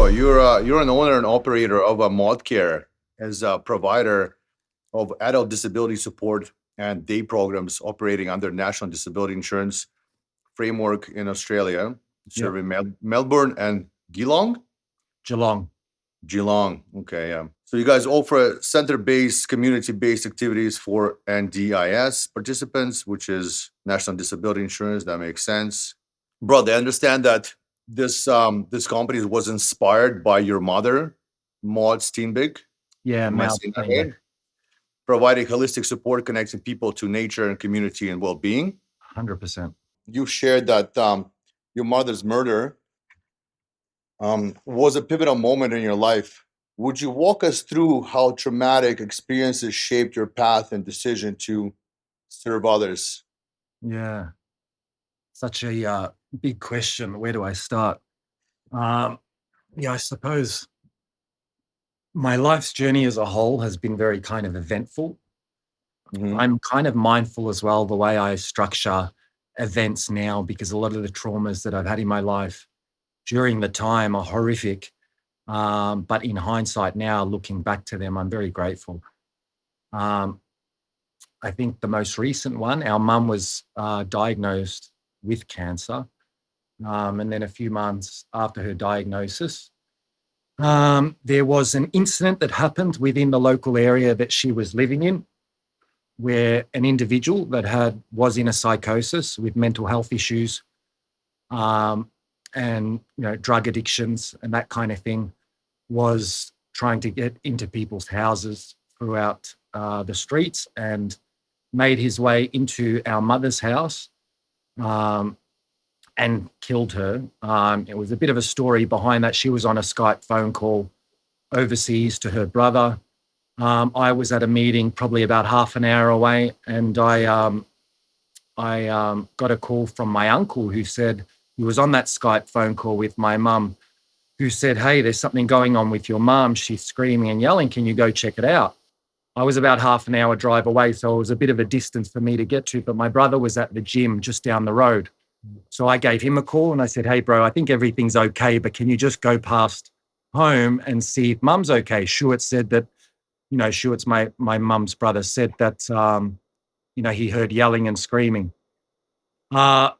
you're an owner and operator of a ModCare as a provider of adult disability support and day programs operating under National Disability Insurance framework in Australia, Yep. serving Melbourne and Geelong. Geelong. Geelong. Okay. So you guys offer center-based, community-based activities for NDIS participants, which is National Disability Insurance. That makes sense. Bro, I understand that this company was inspired by your mother, Maud Steenbeek. Yeah, Am I MAUD saying that Steenbeek. right? Providing holistic support, connecting people to nature and community and well-being. 100%. You shared that your mother's murder was a pivotal moment in your life. Would you walk us through how traumatic experiences shaped your path and decision to serve others? Yeah. Such a big question. Where do I start? I suppose my life's journey as a whole has been very kind of eventful. Mm-hmm. I'm kind of mindful as well the way I structure events now, because a lot of the traumas that I've had in my life during the time are horrific. But in hindsight now, looking back to them, I'm very grateful. Um, I think the most recent one, our mum was diagnosed with cancer. And then a few months after her diagnosis, there was an incident that happened within the local area that she was living in, where an individual that was in a psychosis with mental health issues, and drug addictions and that kind of thing, was trying to get into people's houses throughout the streets, and made his way into our mother's house, and killed her. It was a bit of a story behind that. She was on a Skype phone call overseas to her brother. I was at a meeting probably about half an hour away, and I got a call from my uncle, who said he was on that Skype phone call with my mum, who said, "Hey, there's something going on with your mum. She's screaming and yelling. Can you go check it out?" I was about half an hour drive away, so it was a bit of a distance for me to get to, but my brother was at the gym just down the road. So I gave him a call and I said, "Hey, bro, I think everything's okay, but can you just go past home and see if mum's okay?" Schuart said that, Schuart's my mum's brother, said that, he heard yelling and screaming. Uh,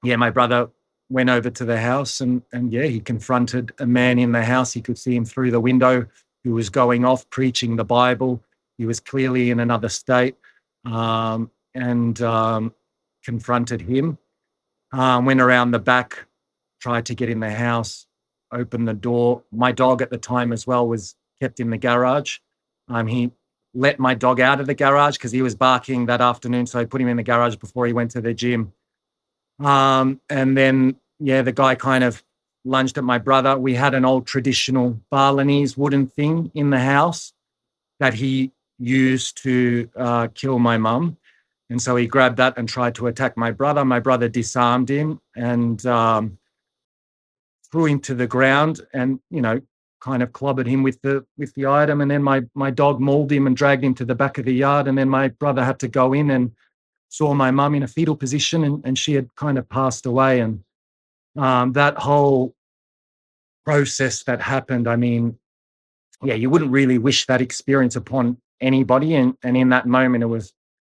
yeah, my brother went over to the house, and yeah, he confronted a man in the house. He could see him through the window, who was going off preaching the Bible. He was clearly in another state, and confronted him. Went around the back, tried to get in the house, opened the door. My dog at the time as well was kept in the garage. He let my dog out of the garage because he was barking that afternoon, so I put him in the garage before he went to the gym. And then, yeah, the guy kind of lunged at my brother. We had an old traditional Balinese wooden thing in the house that he used to kill my mum. And so he grabbed that and tried to attack my brother. My brother disarmed him and threw him to the ground, and, kind of clobbered him with the item. And then my dog mauled him and dragged him to the back of the yard. And then my brother had to go in and saw my mum in a fetal position, and she had kind of passed away. And that whole process that happened, I mean, yeah, you wouldn't really wish that experience upon anybody. And in that moment, it was,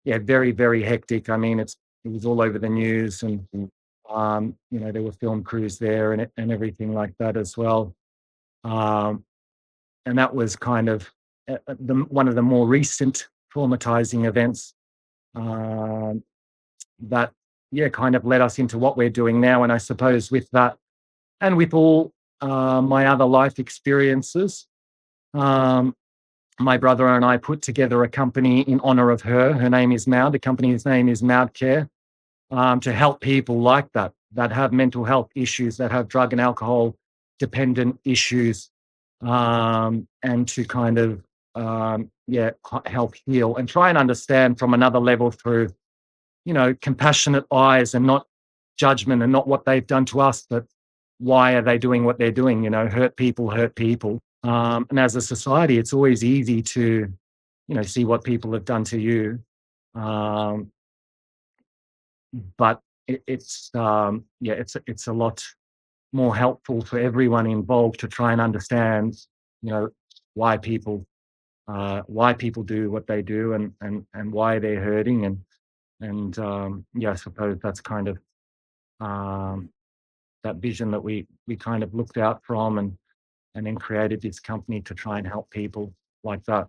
yeah, very, very hectic. I mean, it was all over the news, and there were film crews there and everything like that as well. Um, and that was kind of one of the more recent traumatizing events, um, that, yeah, kind of led us into what we're doing now. And I suppose with that, and with all my other life experiences, um, my brother and I put together a company in honor of her. Her name is MAUD. The company's name is ModCare, to help people like that have mental health issues, that have drug and alcohol dependent issues, and to kind of, help heal and try and understand from another level through, compassionate eyes, and not judgment, and not what they've done to us, but why are they doing what they're doing? Hurt people hurt people. And as a society, it's always easy to, see what people have done to you. Um, but it's a lot. more helpful for everyone involved to try and understand, you know, why people why people do what they do, and why they're hurting, and yeah, I suppose that's kind of um, that vision that we kind of looked out from, and then created this company to try and help people like that.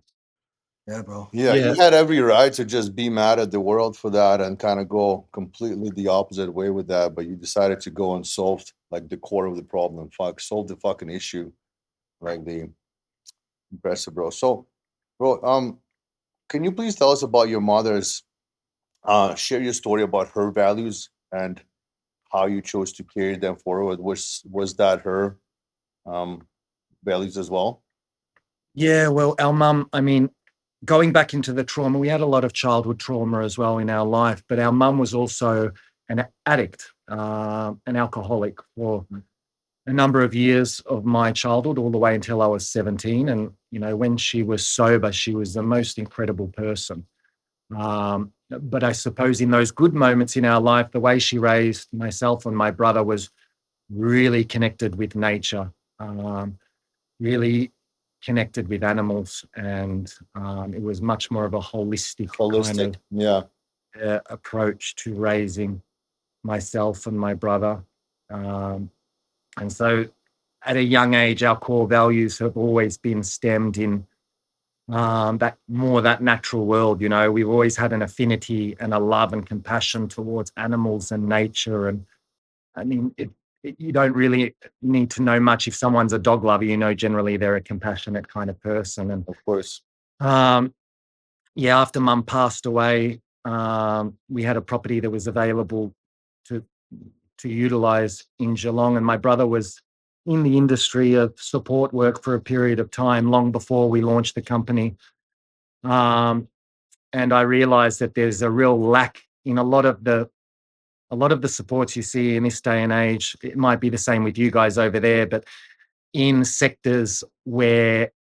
Yeah, bro. Yeah, you Yeah, had every right to just be mad at the world for that and kind of go completely the opposite way with that, but you decided to go and solve like the core of the problem. Fuck, solve the fucking issue. Like the impressive, bro. So, bro, can you please tell us about your mother's share your story about her values and how you chose to carry them forward? Was that her um values as well? yeah. Well, our mum, I mean, going back into the trauma, we had a lot of childhood trauma as well in our life, but our mum was also an addict, an alcoholic for a number of years of my childhood, all the way until I was 17. And, when she was sober, she was the most incredible person. But I suppose in those good moments in our life, the way she raised myself and my brother was really connected with nature, really connected with animals. And it was much more of a holistic kind Holistic. of Yeah. approach to raising myself and my brother. Um, and so at a young age, our core values have always been stemmed in that natural world. We've always had an affinity and a love and compassion towards animals and nature. And I mean, you don't really need to know much. If someone's a dog lover, generally they're a compassionate kind of person. And Of course. um, yeah, after mum passed away, we had a property that was available to utilize in Geelong, and my brother was in the industry of support work for a period of time, long before we launched the company. Um, and I realized that there's a real lack in a lot of the supports you see in this day and age. It might be the same with you guys over there, but in sectors where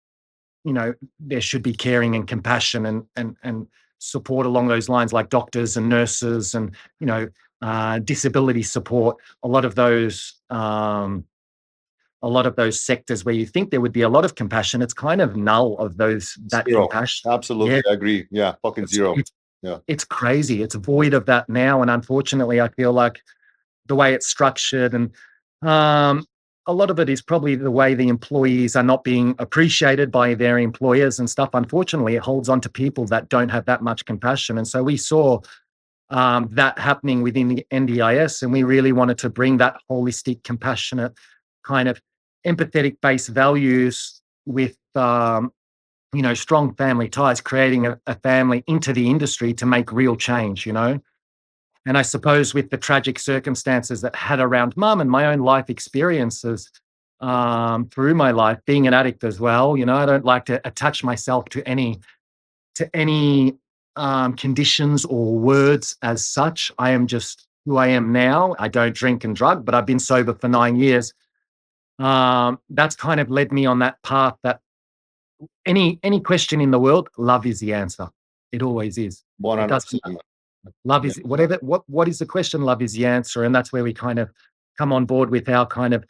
there should be caring and compassion and support along those lines, like doctors and nurses and disability support. A lot of those sectors where you think there would be a lot of compassion, it's kind of null of that Zero. compassion. Yeah, Absolutely, I agree. Yeah, fucking it's zero. it's Yeah, it's crazy. It's void of that now, and unfortunately, I feel like the way it's structured, and um, a lot of it is probably the way the employees are not being appreciated by their employers and stuff. Unfortunately, it holds on to people that don't have that much compassion, and so we saw that happening within the NDIS, and we really wanted to bring that holistic, compassionate, kind of empathetic based values with strong family ties, creating a family into the industry to make real change. And I suppose with the tragic circumstances that had around mum and my own life experiences through my life, being an addict as well, I don't like to attach myself to any conditions or words as such. I am just who I am now. I don't drink and drug, but I've been sober for 9 years. That's kind of led me on that path that any question in the world, love is the answer. It always is. one It hundred doesn't. percent. Love Yeah, is whatever. What is the question? Love is the answer, and that's where we kind of come on board with our kind of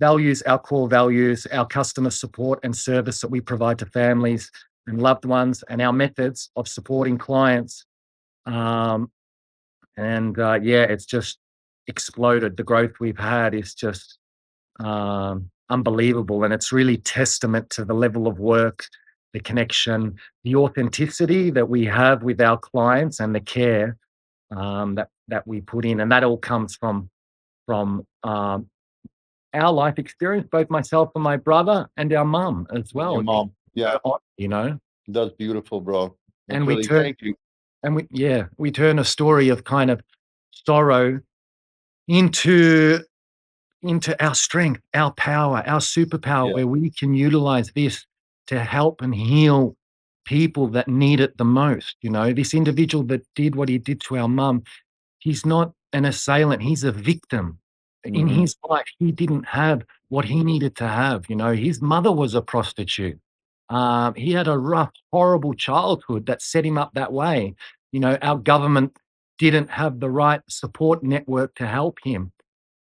values, our core values, our customer support and service that we provide to families and loved ones, and our methods of supporting clients. Um, and yeah, it's just exploded. The growth we've had is just unbelievable, and it's really testament to the level of work, the connection, the authenticity that we have with our clients, and the care that we put in, and that all comes from our life experience, both myself and my brother, and our mum as and your well. mom. Yeah, You know, that's beautiful, bro. That's and we really turn thank you. and we turn a story of kind of sorrow into our strength, our power, our superpower, Yeah. where we can utilize this to help and heal people that need it the most. This individual that did what he did to our mum, he's not an assailant, he's a victim. In Hmm. his life, he didn't have what he needed to have. His mother was a prostitute. He had a rough, horrible childhood that set him up that way. Our government didn't have the right support network to help him.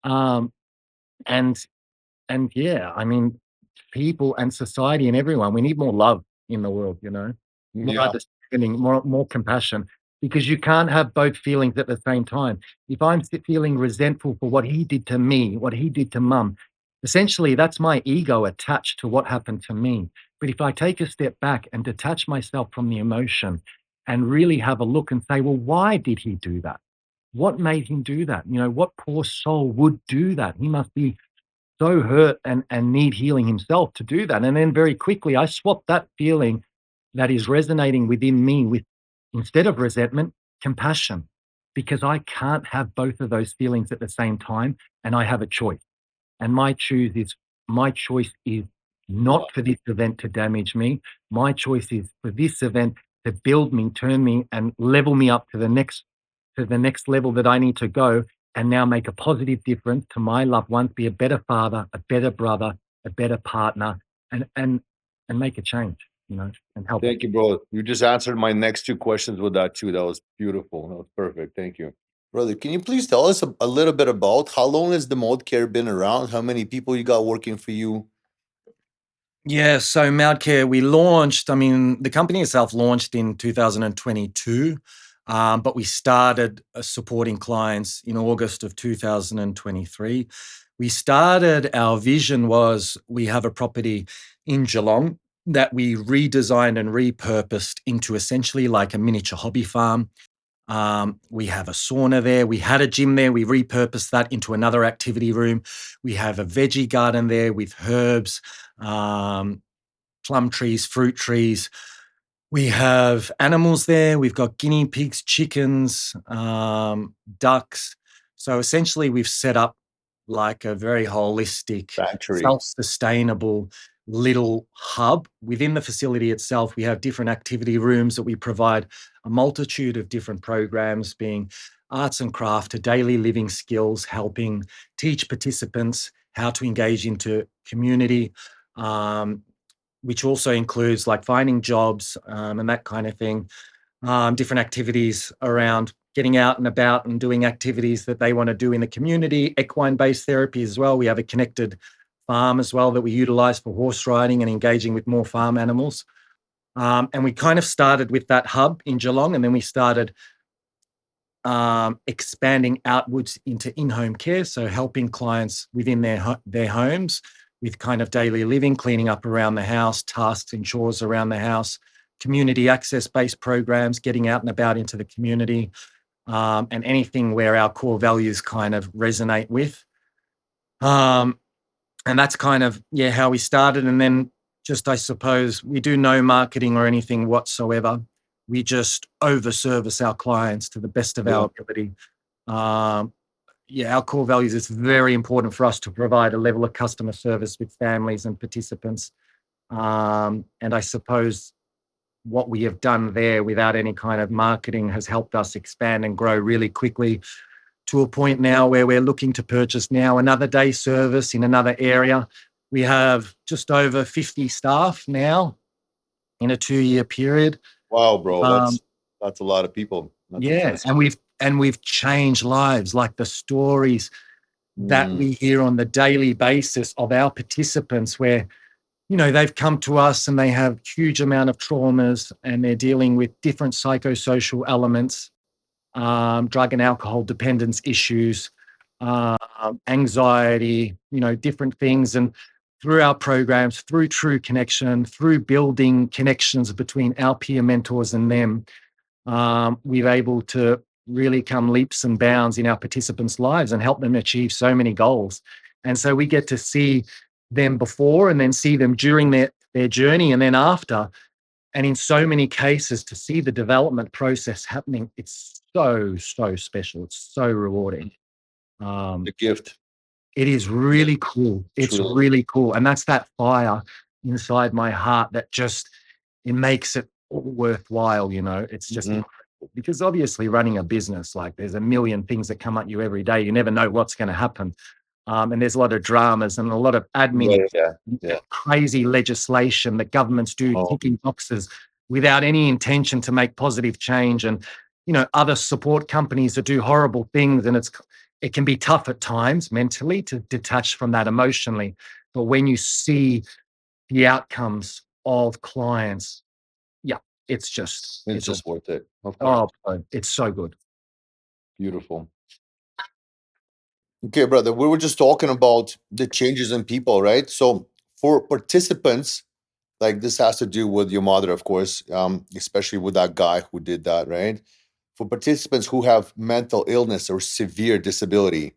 Um, and and yeah, I mean, people and society and everyone, we need more love in the world, more Yeah. understanding, more compassion, because you can't have both feelings at the same time. If I'm feeling resentful for what he did to me, what he did to mum, essentially that's my ego attached to what happened to me. But if I take a step back and detach myself from the emotion and really have a look and say, well, why did he do that? What made him do that? What poor soul would do that? He must be so hurt and need healing himself to do that. And then very quickly, I swap that feeling that is resonating within me with, instead of resentment, compassion, because I can't have both of those feelings at the same time, and I have a choice. And my choice is not Wow. for this event to damage me. My choice is for this event to build me, turn me, and level me up to the next level that I need to go, and now make a positive difference to my loved ones, be a better father, a better brother, a better partner, and make a change, and help. Thank you, bro. You just answered my next two questions with that too. That was beautiful. That was perfect. Thank you. Brother, can you please tell us a little bit about how long has the ModCare been around? How many people you got working for you? Yeah, so ModCare, we launched, I mean, the company itself launched in 2022, but we started supporting clients in August of 2023. Our vision was we have a property in Geelong that we redesigned and repurposed into essentially like a miniature hobby farm. We have a sauna there. We had a gym there. We repurposed that into another activity room. We have a veggie garden there with herbs, um, plum trees, fruit trees. We have animals there. We've got guinea pigs, chickens, ducks. So essentially, we've set up like a very holistic, Factory. self-sustainable little hub. Within the facility itself, we have different activity rooms that we provide a multitude of different programs, being arts and craft to daily living skills, helping teach participants how to engage into community, um, which also includes like finding jobs and that kind of thing. Different activities around getting out and about and doing activities that they want to do in the community. Equine-based therapy as well. We have a connected farm as well that we utilize for horse riding and engaging with more farm animals. And we kind of started with that hub in Geelong, and then we started expanding outwards into in-home care, so helping clients within their homes with kind of daily living, cleaning up around the house, tasks and chores around the house, community access-based programs, getting out and about into the community, and anything where our core values kind of resonate with. And that's kind of, yeah, how we started. And then just, I suppose, we do no marketing or anything whatsoever. We just over service our clients to the best of our ability. Yeah, our core values, it's very important for us to provide a level of customer service with families and participants. And I suppose what we have done there without any kind of marketing has helped us expand and grow really quickly to a point now where we're looking to purchase now another day service in another area. We have just over 50 staff now in a 2-year period. Wow, bro. Um, That's a lot of people. That's yeah, impressive. and we've changed lives, like the stories that we hear on the daily basis of our participants where, they've come to us and they have huge amount of traumas and they're dealing with different psychosocial elements, drug and alcohol dependence issues, anxiety, different things. And through our programs, through True Connection, through building connections between our peer mentors and them, we're able to really come leaps and bounds in our participants' lives and help them achieve so many goals. And so we get to see them before and then see them during their journey and then after. And in so many cases, to see the development process happening, it's so, so special. It's so rewarding. The Um, gift. it is really cool. It's Truly. really cool. And that's that fire inside my heart that just, it makes it all worthwhile, It's just incredible. Because obviously running a business, like there's a million things that come at you every day. You never know what's going to happen. And there's a lot of dramas and a lot of admin, Yeah. crazy legislation that governments do, Oh, ticking boxes without any intention to make positive change. And, other support companies that do horrible things. And it can be tough at times mentally to detach from that emotionally. But when you see the outcomes of clients, yeah, it's just, It's it's just awesome. worth it. Of course. Oh, it's so good. Beautiful. Okay, brother, we were just talking about the changes in people, right? So for participants, like this has to do with your mother, of course, especially with that guy who did that, right? For participants who have mental illness or severe disability,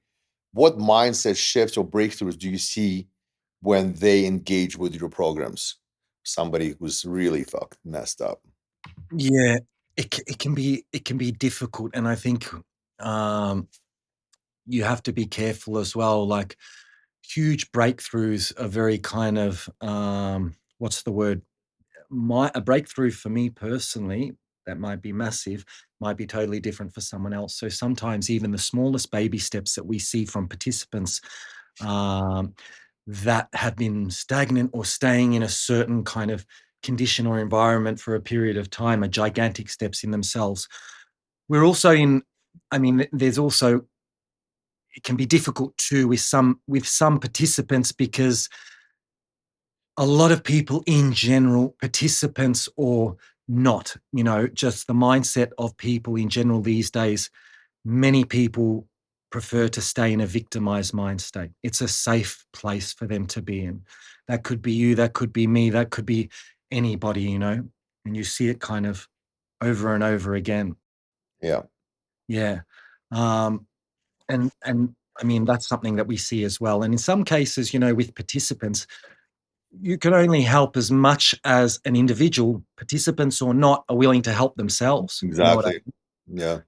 what mindset shifts or breakthroughs do you see when they engage with your programs? Somebody who's really fucked, messed up. Yeah, it can be difficult, and I think you have to be careful as well. Like huge breakthroughs are very kind of what's the word? A breakthrough for me personally that might be massive might be totally different for someone else. So sometimes even the smallest baby steps that we see from participants um, that have been stagnant or staying in a certain kind of condition or environment for a period of time are gigantic steps in themselves. We're also in, I mean, there's also, it can be difficult too with some participants because a lot of people in general, participants or not, just the mindset of people in general these days, many people prefer to stay in a victimized mind state. It's a safe place for them to be in. That could be you, that could be me, that could be anybody. And you see it kind of over and over again. Yeah. Yeah. Um, and I mean, that's something that we see as well. And in some cases, with participants, you can only help as much as an individual, participants or not, are willing to help themselves. You know what Exactly. Yeah.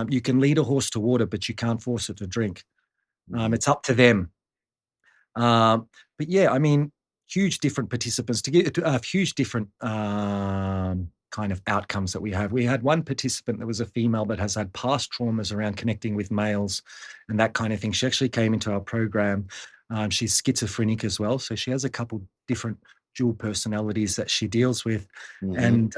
you can lead a horse to water, but you can't force it to drink. Mhm. It's up to them. But yeah, I mean, huge different participants to get huge different kind of outcomes that we have. We had one participant that was a female that has had past traumas around connecting with males and that kind of thing. She actually came into our program. She's schizophrenic as well, so she has a couple different dual personalities that she deals with. Mhm.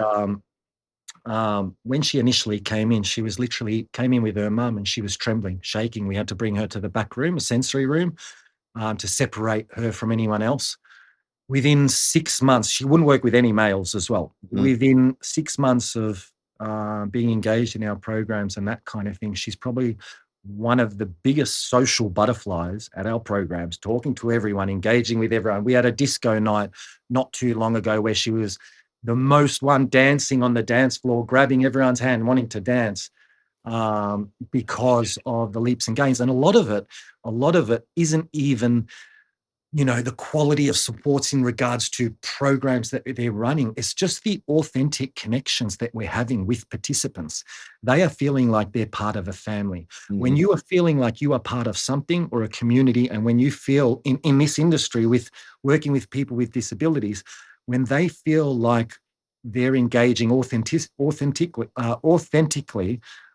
And when she initially came in, she was literally came in with her mum and she was trembling, shaking. We had to bring her to the back room, a sensory room, to separate her from anyone else. Within 6 months, she wouldn't work with any males as well. Mhm. Within 6 months of being engaged in our programs and that kind of thing, she's probably one of the biggest social butterflies at our programs, talking to everyone, engaging with everyone. We had a disco night not too long ago where she was the most one dancing on the dance floor, grabbing everyone's hand, wanting to dance because of the leaps and gains. And a lot of it isn't even the quality of supports in regards to programs that they're running. It's just the authentic connections that we're having with participants. They are feeling like they're part of a family. When Mhm. you are feeling like you are part of something or a community, and when you feel in this industry with working with people with disabilities, when they feel like they're engaging authentically,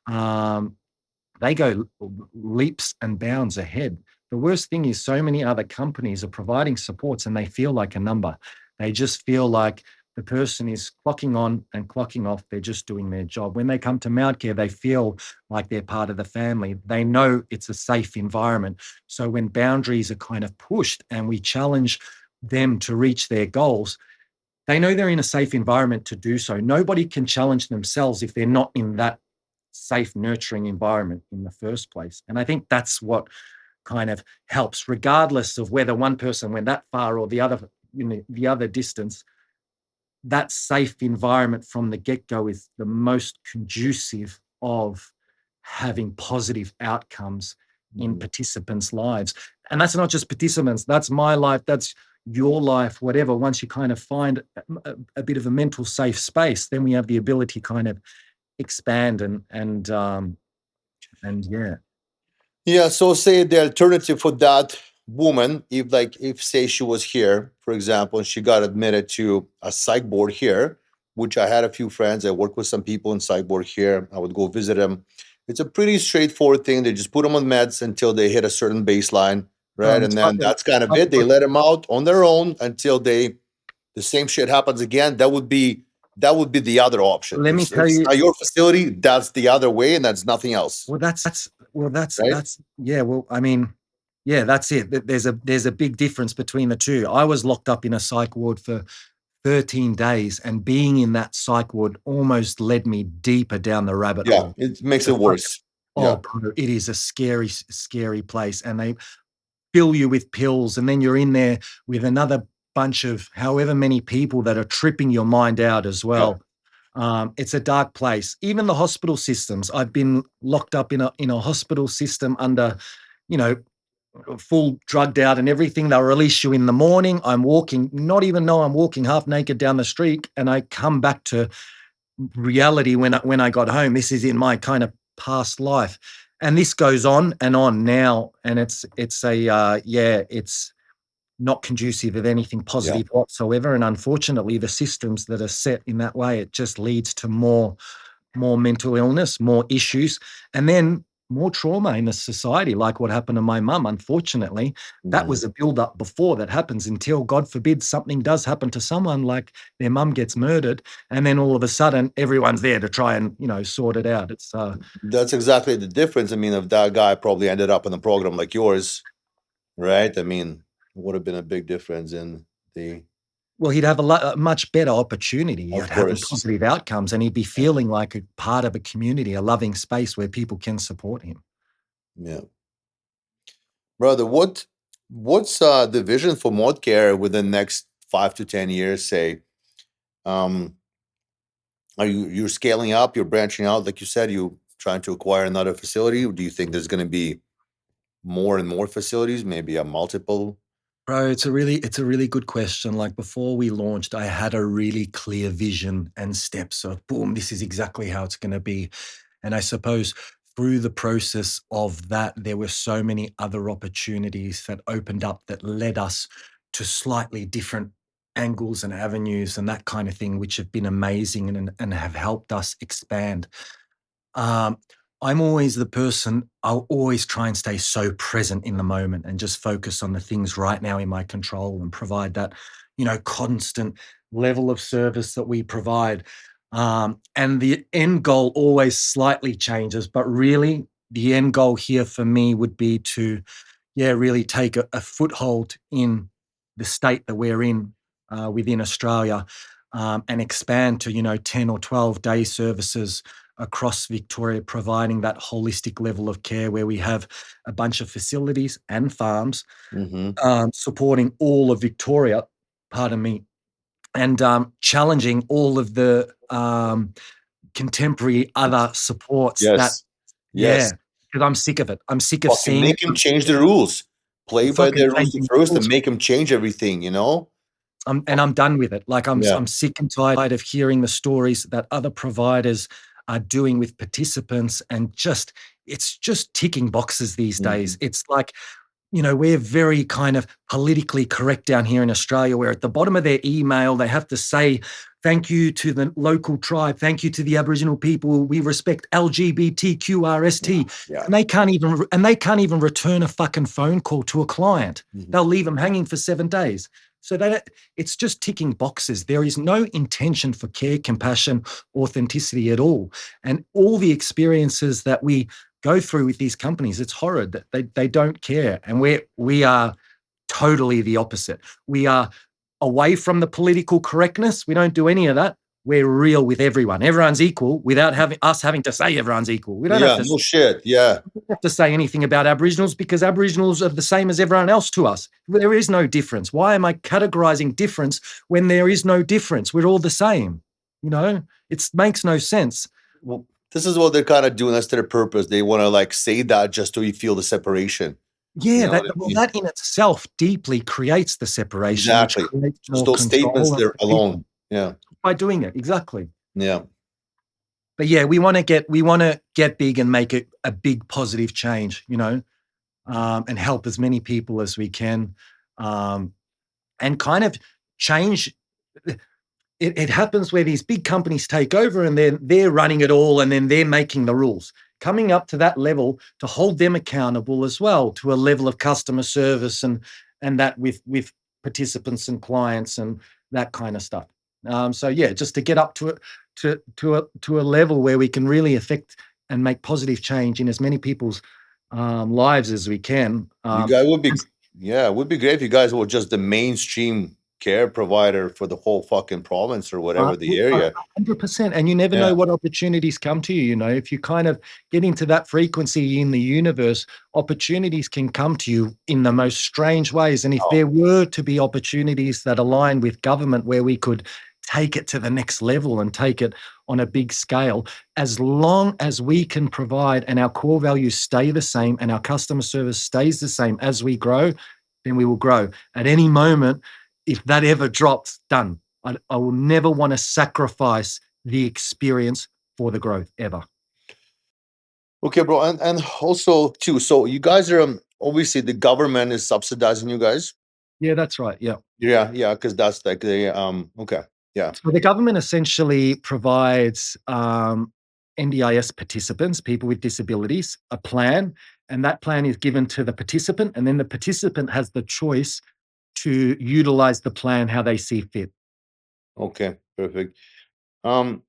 um, they go leaps and bounds ahead. The worst thing is so many other companies are providing supports and they feel like a number. They just feel like the person is clocking on and clocking off. They're just doing their job. When they come to ModCare, they feel like they're part of the family. They know it's a safe environment. So when boundaries are kind of pushed and we challenge them to reach their goals, they know they're in a safe environment to do so. Nobody can challenge themselves if they're not in that safe, nurturing environment in the first place. And I think that's what kind of helps, regardless of whether one person went that far or the other distance. That safe environment from the get-go is the most conducive of having positive outcomes in Mhm. participants' lives. And that's not just participants, that's my life, that's your life, whatever. Once you kind of find a bit of a mental safe space, then we have the ability to kind of expand and yeah. Yeah, so say the alternative for that woman, if say she was here, for example, and she got admitted to a psych board here, which I had a few friends. I work with some people in psych board here. I would go visit them. It's a pretty straightforward thing. They just put them on meds until they hit a certain baseline, right? And It's then that's kind of it. They let them out on their own until the same shit happens again. That would be that would be the other option. Let me If tell it's you. not your facility, that's the other way, and that's nothing else. Well, Right? that's yeah. Well, I mean, yeah, that's it. There's a big difference between the two. I was locked up in a psych ward for 13 days, and being in that psych ward almost led me deeper down the rabbit Yeah, hole. it makes The it fuck- worse. Oh, Yeah. bro, it is a scary place, and they fill you with pills, and then you're in there with another bunch of however many people that are tripping your mind out as well. It's a dark place. Even the hospital systems. I've been locked up in a hospital system under, you know, full drugged out and everything. They'll release you in the morning. I'm walking, not even know I'm walking half naked down the street, and I come back to reality when I got home. This is in my kind of past life, and this goes on now, and it's it's not conducive of anything positive whatsoever. And unfortunately, the systems that are set in that way, it just leads to more mental illness, more issues, and then more trauma in the society, like what happened to my mum. Unfortunately, that was a build-up before that happens, until, God forbid, something does happen to someone, like their mum gets murdered, and then all of a sudden everyone's there to try and sort it out. It's That's exactly the difference. I mean, if that guy probably ended up in a program like yours, right? I mean, it would have been a big difference in the. Well, he'd have a much better opportunity. Of He'd have course. positive outcomes, and he'd be feeling like a part of a community, a loving space where people can support him. Yeah. Brother, what's the vision for ModCare within the next 5 to 10 years, say? Are you're scaling up, you're branching out, like you said, you trying to acquire another facility? Or do you think there's going to be more and more facilities, maybe a multiple? Bro, it's a really good question. Like, before we launched, I had a really clear vision and steps of, boom, this is exactly how it's going to be. And I suppose through the process of that, there were so many other opportunities that opened up that led us to slightly different angles and avenues and that kind of thing, which have been amazing and have helped us expand. Um, I'm always the person, I'll always try and stay so present in the moment and just focus on the things right now in my control and provide that, constant level of service that we provide. And the end goal always slightly changes, but really the end goal here for me would be to, really take a foothold in the state that we're in within Australia, and expand to, 10 or 12 day services across Victoria, providing that holistic level of care where we have a bunch of facilities and farms supporting all of Victoria, pardon me, and challenging all of the contemporary other supports that, Yes. because I'm sick of it. I'm sick of Fucking seeing make him change the rules. Play by fucking their rules changing first and rules. make him change everything, I'm done with it. Like, I'm Yeah. sick and tired of hearing the stories that other providers are doing with participants, and it's just ticking boxes these days. It's like, we're very kind of politically correct down here in Australia, where at the bottom of their email, they have to say, thank you to the local tribe. Thank you to the Aboriginal people. We respect LGBTQRST. Yeah. And they can't even return a fucking phone call to a client. They'll leave them hanging for 7 days. So it's just ticking boxes. There is no intention for care, compassion, authenticity at all. And all the experiences that we go through with these companies, it's horrid that they don't care. And we are totally the opposite. We are away from the political correctness. We don't do any of that. We're real with everyone. Everyone's equal without having to say everyone's equal. We don't have to, no shit. Yeah. have to say anything about Aboriginals, because Aboriginals are the same as everyone else to us. There is no difference. Why am I categorizing difference when there is no difference? We're all the same. It makes no sense. Well, this is what they're kind of doing. That's their purpose. They want to say that just so you feel the separation. Yeah, that in itself deeply creates the separation. Exactly. Which creates Just more those statements control there alone. Yeah. by doing it. Exactly. Yeah. But yeah, we want to get big and make it a big positive change, and help as many people as we can, and kind of change. It happens where these big companies take over and they're running it all, and then they're making the rules. Coming up to that level to hold them accountable as well, to a level of customer service and that with participants and clients and that kind of stuff. So yeah, just to get up to it to a level where we can really affect and make positive change in as many people's lives as we can. You guys would be, yeah, it would be great if you guys were just the mainstream care provider for the whole fucking province or whatever the area. 100%. And you never Yeah. know what opportunities come to you. You know, if you kind of get into that frequency in the universe, opportunities can come to you in the most strange ways. And if Oh. there were to be opportunities that align with government where we could take it to the next level and take it on a big scale, as long as we can provide and our core values stay the same and our customer service stays the same as we grow, then we will grow. At any moment, if that ever drops, done. I will never want to sacrifice the experience for the growth ever. Okay, bro, and also too. So you guys are obviously the government is subsidizing you guys. Yeah, that's right. Yeah. Yeah, because that's like the okay, yeah, So the government essentially provides NDIS participants, people with disabilities, a plan, and that plan is given to the participant, and then the participant has the choice to utilize the plan how they see fit. okay, perfect. Um,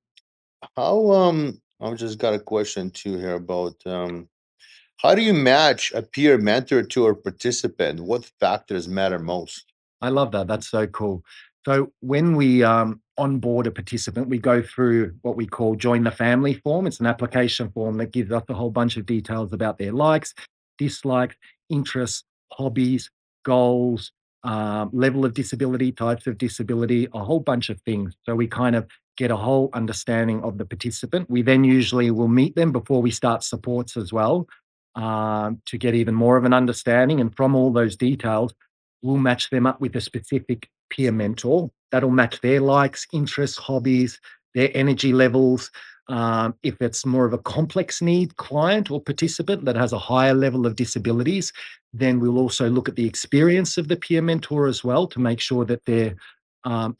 how I've just got a question too here about how do you match a peer mentor to a participant? What factors matter most? I love that. That's so cool. So when we onboard a participant, we go through what we call join the family form. It's an application form that gives us a whole bunch of details about their likes, dislikes, interests, hobbies, goals, level of disability, types of disability, a whole bunch of things. So we kind of get a whole understanding of the participant. We then usually will meet them before we start supports as well, to get even more of an understanding. And from all those details, we'll match them up with a specific peer mentor that'll match their likes, interests, hobbies, their energy levels. If it's more of a complex need client or participant that has a higher level of disabilities, then we'll also look at the experience of the peer mentor as well to make sure that they're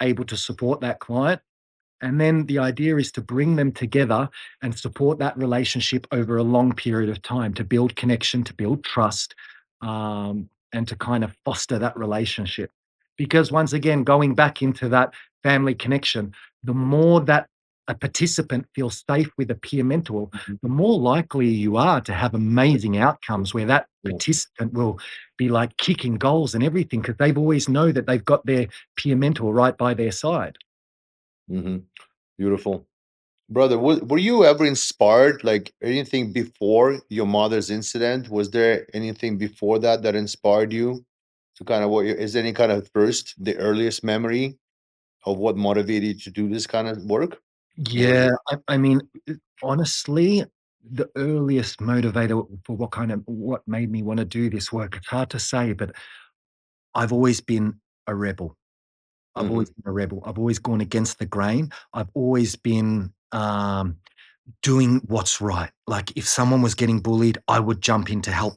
able to support that client. And then the idea is to bring them together and support that relationship over a long period of time to build connection, to build trust, and to kind of foster that relationship. Because once again, going back into that family connection, the more that a participant feels safe with a peer mentor, the more likely you are to have amazing outcomes where that Yeah. participant will be like kicking goals and everything because they've always know that they've got their peer mentor right by their side. Mm-hmm. Beautiful. Brother, were you ever inspired, like anything before your mother's incident? Was there anything before that that inspired you to kind of is there any kind of first, the earliest memory of what motivated you to do this kind of work? Or was Yeah, I mean, honestly, the earliest motivator for what made me wanna do this work, it's hard to say, but I've always been a rebel. I've always Mhm, been a rebel. I've always gone against the grain. I've always been, doing what's right. Like, if someone was getting bullied, I would jump in to help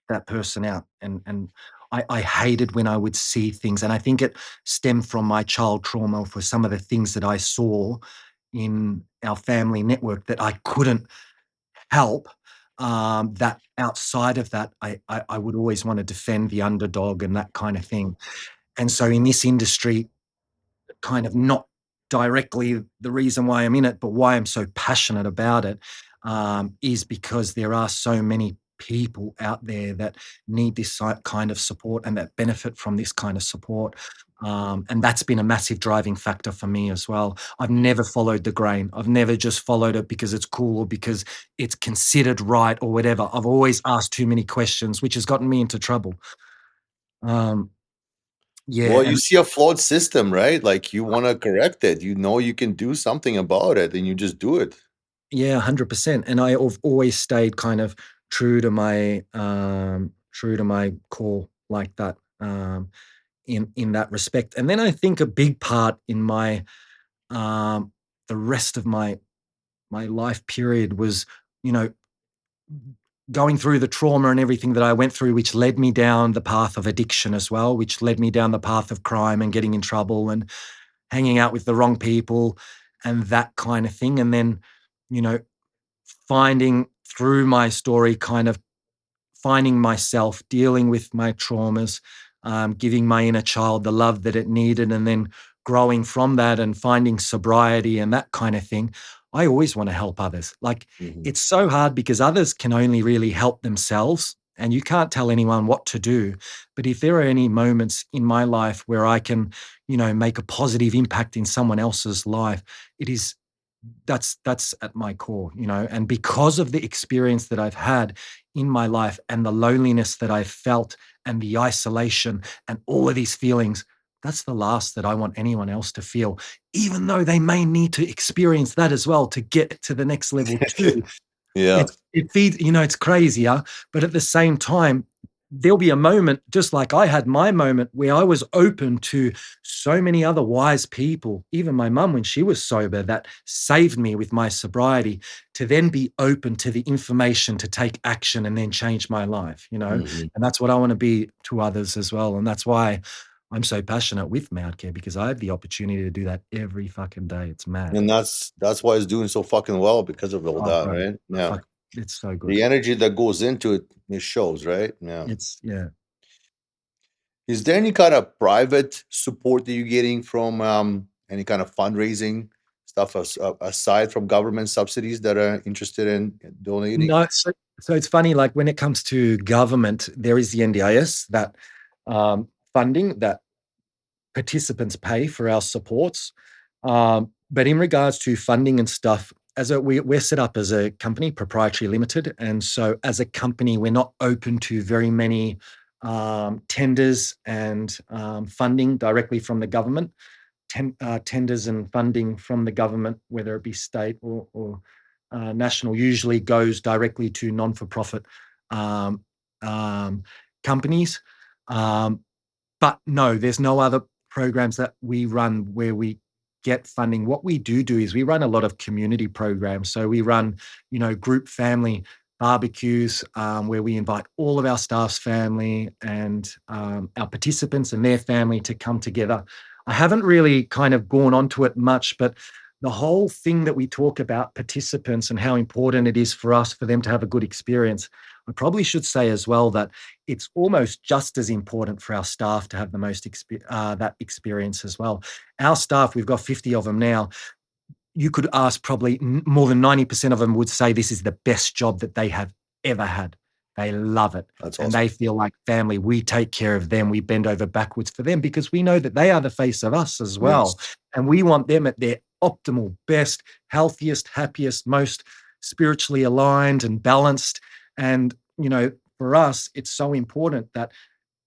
that person out, and I hated when I would see things, and I think it stemmed from my child trauma for some of the things that I saw in our family network that I couldn't help, that outside of that, I would always wanna defend the underdog and that kind of thing, and so in this industry, kind of not directly the reason why I'm in it, but why I'm so passionate about it, is because there are so many people out there that need this kind of support and that benefit from this kind of support. And that's been a massive driving factor for me as well. I've never followed the grain. I've never just followed it because it's cool or because it's considered right or whatever. I've always asked too many questions, which has gotten me into trouble. Um, yeah, well, you and see a flawed system, right? Like you want to correct it. You know you can do something about it, and you just do it. Yeah, 100%. And I've always stayed kind of true to my core like that, in that respect. And then I think a big part in my um, the rest of my life period was, you know, going through the trauma and everything that I went through, which led me down the path of addiction as well, which led me down the path of crime and getting in trouble and hanging out with the wrong people and that kind of thing. And then, you know, finding through my story, kind of finding myself, dealing with my traumas, giving my inner child the love that it needed, and then growing from that and finding sobriety and that kind of thing, I always want to help others. Like, it's so hard because others can only really help themselves and you can't tell anyone what to do. But if there are any moments in my life where I can, make a positive impact in someone else's life, it is that's at my core, and because of the experience that I've had in my life and the loneliness that I've felt and the isolation and all of these feelings, that's the last that I want anyone else to feel, even though they may need to experience that as well to get to the next level too. Yeah. It feeds, it's crazier, but at the same time, there'll be a moment, just like I had my moment, where I was open to so many other wise people, even my mum when she was sober, that saved me with my sobriety, to then be open to the information to take action and then change my life, Mhm. and that's what I want to be to others as well. And that's why I'm so passionate with MAUD, because I have the opportunity to do that every fucking day. It's mad. And that's why it's doing so fucking well because of all Oh, that, bro, right? Yeah. fuck, it's so good. The energy that goes into it, it shows, right? Yeah. Yeah. Is there any kind of private support that you're getting from any kind of fundraising stuff aside from government subsidies that are interested in donating? No, so it's funny, like when it comes to government, there is the NDIS, that funding that participants pay for our supports. But in regards to funding and stuff, we're set up as a company, proprietary limited. And so as a company, we're not open to very many tenders and funding directly from the government. Tenders and funding from the government, whether it be state or national, usually goes directly to non-for-profit um, um, companies. Um, but no, there's no other programs that we run where we get funding. What we do is we run a lot of community programs. So we run, group family barbecues, where we invite all of our staff's family and our participants and their family to come together. I haven't really kind of gone onto it much, but the whole thing that we talk about participants and how important it is for us for them to have a good experience, I probably should say as well that it's almost just as important for our staff to have the most that experience as well. Our staff, we've got 50 of them now. You could ask probably more than 90% of them would say this is the best job that they have ever had. They love it. That's And awesome. they feel like family. We take care of them. We bend over backwards for them because we know that they are the face of us as well. Yes. And we want them at their optimal, best, healthiest, happiest, most spiritually aligned and balanced. And, for us, it's so important that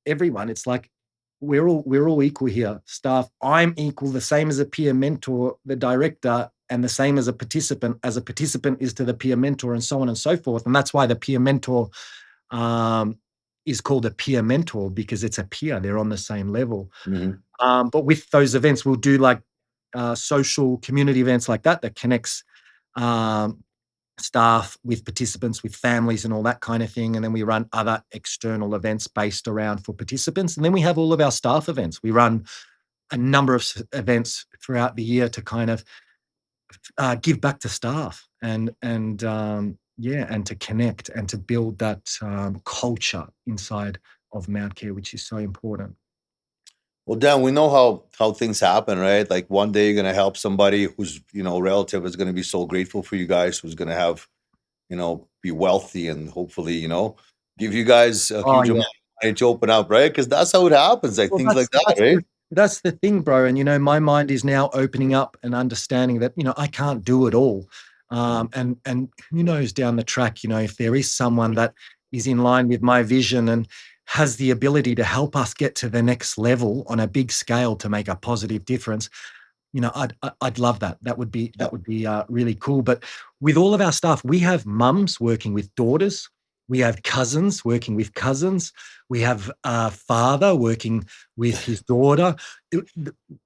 everyone, it's like we're all equal here. Staff, I'm equal, the same as a peer mentor, the director, and the same as a participant is to the peer mentor, and so on and so forth. And that's why the peer mentor is called a peer mentor, because it's a peer, they're on the same level. Mhm. But with those events, we'll do like social community events like that connects um, staff with participants, with families and all that kind of thing. And then we run other external events based around for participants. And then we have all of our staff events. We run a number of events throughout the year to kind of give back to staff and to connect and to build that culture inside of ModCare, which is so important. Well, Dan, we know how things happen, right? Like one day you're gonna help somebody who's relative is gonna be so grateful for you guys, who's gonna have be wealthy and hopefully give you guys a Oh huge amount yeah. of money to open up, right? Because that's how it happens, like Well, things like that, that's right? that's the thing, bro. And my mind is now opening up and understanding that I can't do it all. And who knows down the track, if there is someone that is in line with my vision and has the ability to help us get to the next level on a big scale to make a positive difference, I'd love that. Yeah. That would be really cool. But with all of our staff, we have mums working with daughters, we have cousins working with cousins, we have a father working with his daughter.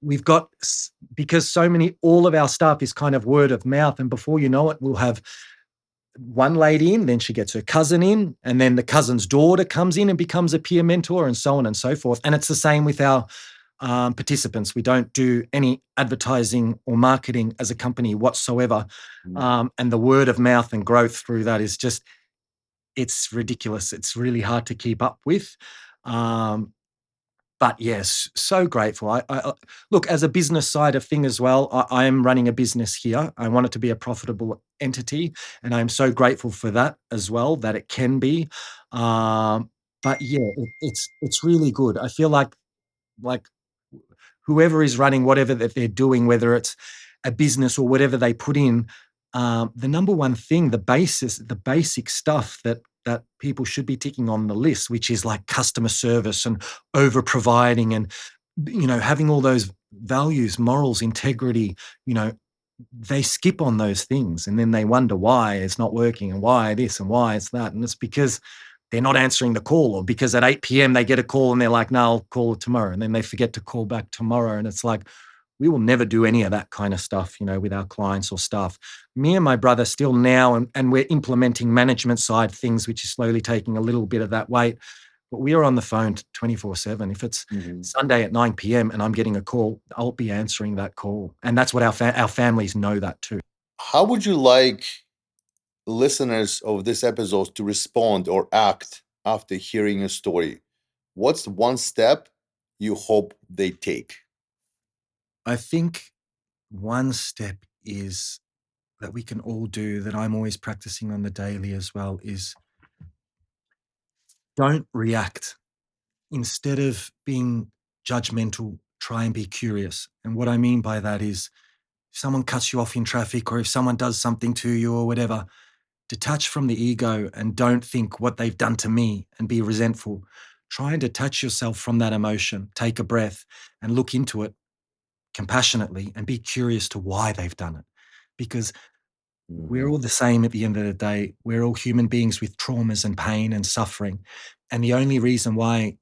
We've got, because all of our staff is kind of word of mouth, and before you know it, we'll have one lady in, then she gets her cousin in, and then the cousin's daughter comes in and becomes a peer mentor, and so on and so forth. And it's the same with our participants. We don't do any advertising or marketing as a company whatsoever. And the word of mouth and growth through that is just, it's ridiculous. It's really hard to keep up with. Um, But yes, so grateful. I look, as a business side of thing as well. I am running a business here. I want it to be a profitable entity, and I am so grateful for that as well. That it can be. But yeah, it's really good. I feel like whoever is running whatever that they're doing, whether it's a business or whatever they put in, the number one thing, the basic stuff that people should be ticking on the list, which is like customer service and over providing and having all those values, morals, integrity, you know, they skip on those things and then they wonder why it's not working and why this and why it's that. And it's because they're not answering the call, or because at 8 p.m. they get a call and they're like, no, I'll call tomorrow. And then they forget to call back tomorrow. And it's like, we will never do any of that kind of stuff, with our clients or staff. Me and my brother still now, and we're implementing management side things, which is slowly taking a little bit of that weight. But we are on the phone 24/7. If it's Sunday at 9 p.m. and I'm getting a call, I'll be answering that call. And that's what our families know that too. How would you like listeners of this episode to respond or act after hearing a story? What's one step you hope they take? I think one step is that we can all do, that I'm always practicing on the daily as well, is don't react. Instead of being judgmental, try and be curious. And what I mean by that is, if someone cuts you off in traffic or if someone does something to you or whatever, detach from the ego and don't think what they've done to me and be resentful. Try and detach yourself from that emotion. Take a breath and look into it compassionately and be curious to why they've done it. Because we're all the same at the end of the day. We're all human beings with traumas and pain and suffering. And the only reason why,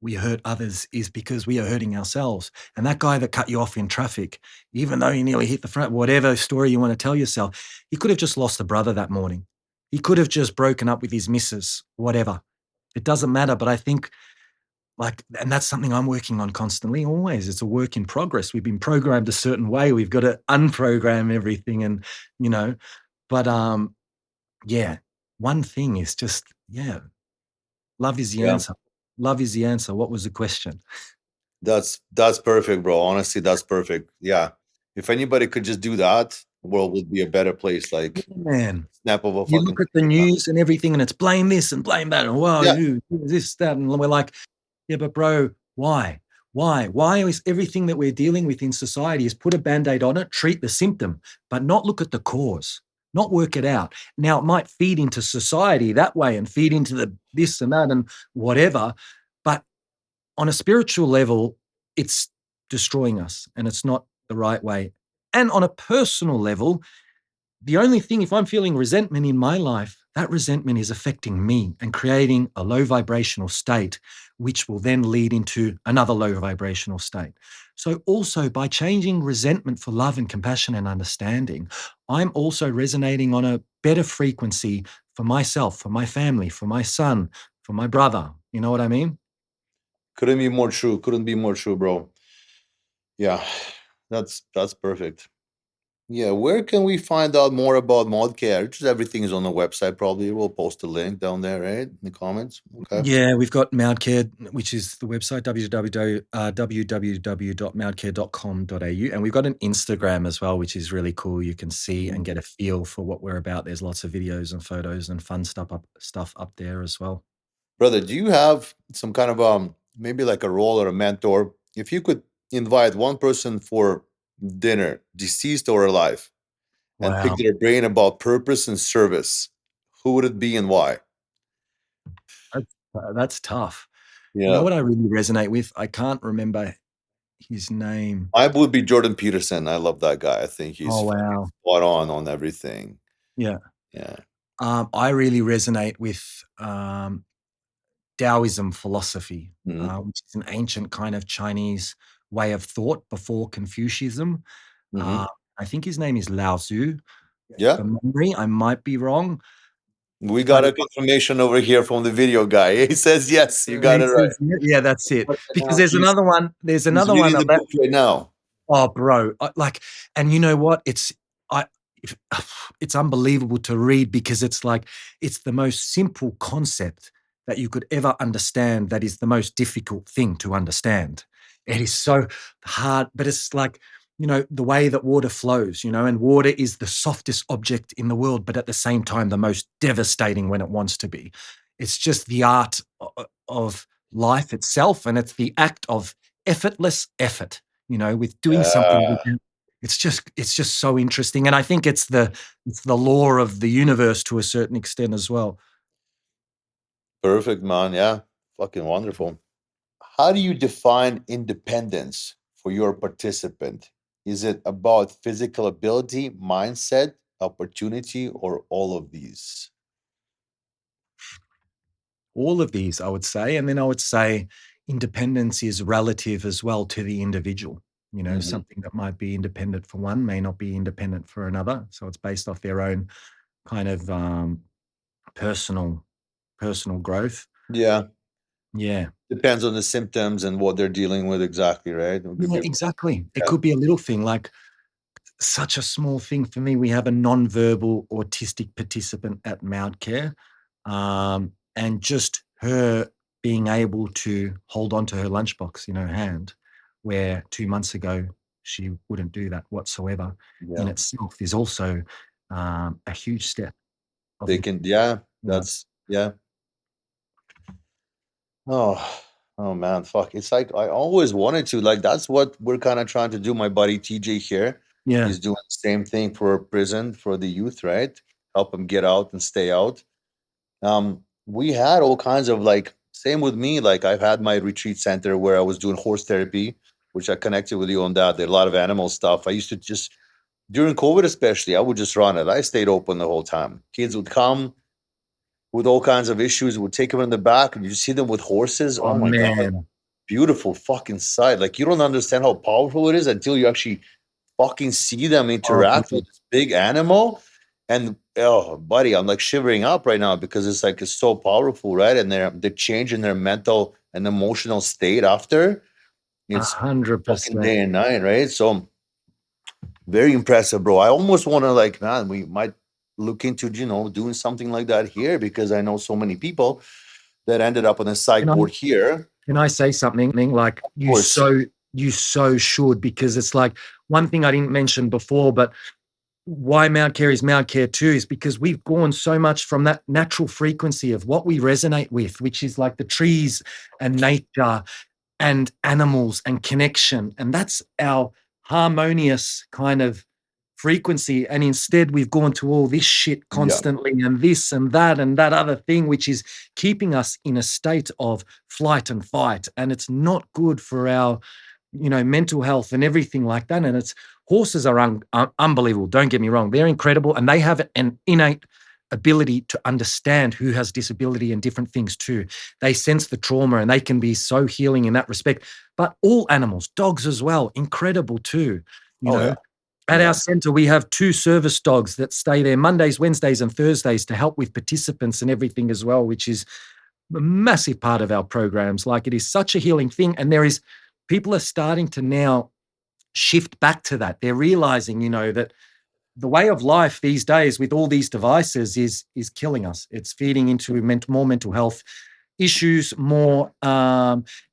we hurt others is because we are hurting ourselves. And that guy that cut you off in traffic, even though he nearly hit the front, whatever story you want to tell yourself, he could have just lost a brother that morning. He could have just broken up with his missus, whatever. It doesn't matter. But I think, and that's something I'm working on constantly, always. It's a work in progress. We've been programmed a certain way. We've got to unprogram everything. And, but yeah, one thing is just, love is the Yeah. answer. Love is the answer. What was the question? That's perfect, bro. Honestly, that's perfect. Yeah. If anybody could just do that, the world would be a better place. Like, Man, snap of a you fucking look at the news and everything, and it's blame this and blame that, and whoa, Yeah. this, that, and we're like, yeah, but bro, why? Why is everything that we're dealing with in society is put a band-aid on it, treat the symptom, but not look at the cause, not work it out. Now, it might feed into society that way and feed into the this and that and whatever, but on a spiritual level, it's destroying us and it's not the right way. And on a personal level, the only thing, if I'm feeling resentment in my life, that resentment is affecting me and creating a low vibrational state, which will then lead into another low vibrational state. So, also by changing resentment for love and compassion and understanding, I'm also resonating on a better frequency for myself, for my family, for my son, for my brother. You know what I mean? Couldn't be more true. Couldn't be more true, bro. Yeah. That's perfect. Yeah, where can we find out more about ModCare? Just everything is on the website. Probably we'll post a link down there, right, in the comments. Okay. Yeah, we've got MAUD, which is the website, www.moudcare.com.au. And we've got an Instagram as well, which is really cool. You can see and get a feel for what we're about. There's lots of videos and photos and fun stuff up there as well. Brother, do you have some kind of maybe like a role or a mentor? If you could invite one person for dinner, deceased or alive, and pick Wow. their brain about purpose and service, who would it be and why? That's tough. You know Yeah. what I really resonate with? I can't remember his name. I would be Jordan Peterson. I love that guy. I think he's Oh, wow. spot on everything. Yeah. Yeah. I really resonate with Taoism philosophy, Mhm. which is an ancient kind of Chinese way of thought before Confucianism. Mhm. I think his name is Lao Tzu. Yeah. From memory, I might be wrong. We got But a confirmation over here from the video guy. He says yes, you got he it right. says, yeah, that's it. Because Now there's another one. There's he's another one reading the about. book right now. Oh, bro, and you know what? I, it's unbelievable to read because it's the most simple concept that you could ever understand that is the most difficult thing to understand. It is so hard, but it's like, the way that water flows, and water is the softest object in the world, but at the same time, the most devastating when it wants to be. It's just the art of life itself, and it's the act of effortless effort, with doing something with Yeah. it's just so interesting. And I think it's the law of the universe to a certain extent as well. Perfect, man. Yeah. Fucking wonderful. How do you define independence for your participant? Is it about physical ability, mindset, opportunity, or all of these? All of these, I would say. And then I would say independence is relative as well to the individual. Hmm. Something that might be independent for one may not be independent for another. So it's based off their own kind of personal growth. Yeah. Yeah. Depends on the symptoms and what they're dealing with exactly, right? It could Yeah, be, exactly. It yeah. could be a little thing, like such a small thing for me. We have a non-verbal autistic participant at ModCare, and just her being able to hold on to her lunchbox in her hand, where 2 months ago she wouldn't do that whatsoever, in Yeah. itself is also a huge step of They can, yeah, yeah. yeah. Oh, oh man, fuck. It's like I always wanted to. Like that's what we're kind of trying to do. My buddy TJ here, Yeah. he's doing the same thing for prison for the youth, right? Help them get out and stay out. We had all kinds of like same with me. Like I've had my retreat center where I was doing horse therapy, which I connected with you on that. There a lot of animal stuff. I used to just during COVID, especially, I would just run it. I stayed open the whole time. Kids would come with all kinds of issues, would take them in the back, and you see them with horses. Oh, Oh my god, man. beautiful fucking sight. Like you don't understand how powerful it is until you actually fucking see them Oh, interact yeah. with this big animal. And oh, buddy, I'm like shivering up right now because it's like it's so powerful, right? And they're changing their mental and emotional state after. It's fucking 100%. day and night, right? So very impressive, bro. I almost want to like, man, we might look into doing something like that here because I know so many people that ended up on a psych Can I board here. can I say something? Like Of course, you so should, because it's like one thing I didn't mention before, but why Mount Care is Mount Care too is because we've gone so much from that natural frequency of what we resonate with, which is like the trees and nature and animals and connection. And that's our harmonious kind of frequency. And instead, we've gone to all this shit yeah. constantly and this and that other thing, which is keeping us in a state of flight and fight. And it's not good for our mental health and everything like that. And it's horses are unbelievable. Don't get me wrong. They're incredible. And they have an innate ability to understand who has disability and different things too. They sense the trauma and they can be so healing in that respect. But all animals, dogs as well, incredible too. You Oh yeah, know, at our yeah. center, we have 2 service dogs that stay there Mondays, Wednesdays, and Thursdays to help with participants and everything as well, which is a massive part of our programs. Like it is such a healing thing. And people are starting to now shift back to that. They're realizing, that the way of life these days with all these devices is killing us. It's feeding into more mental health issues, more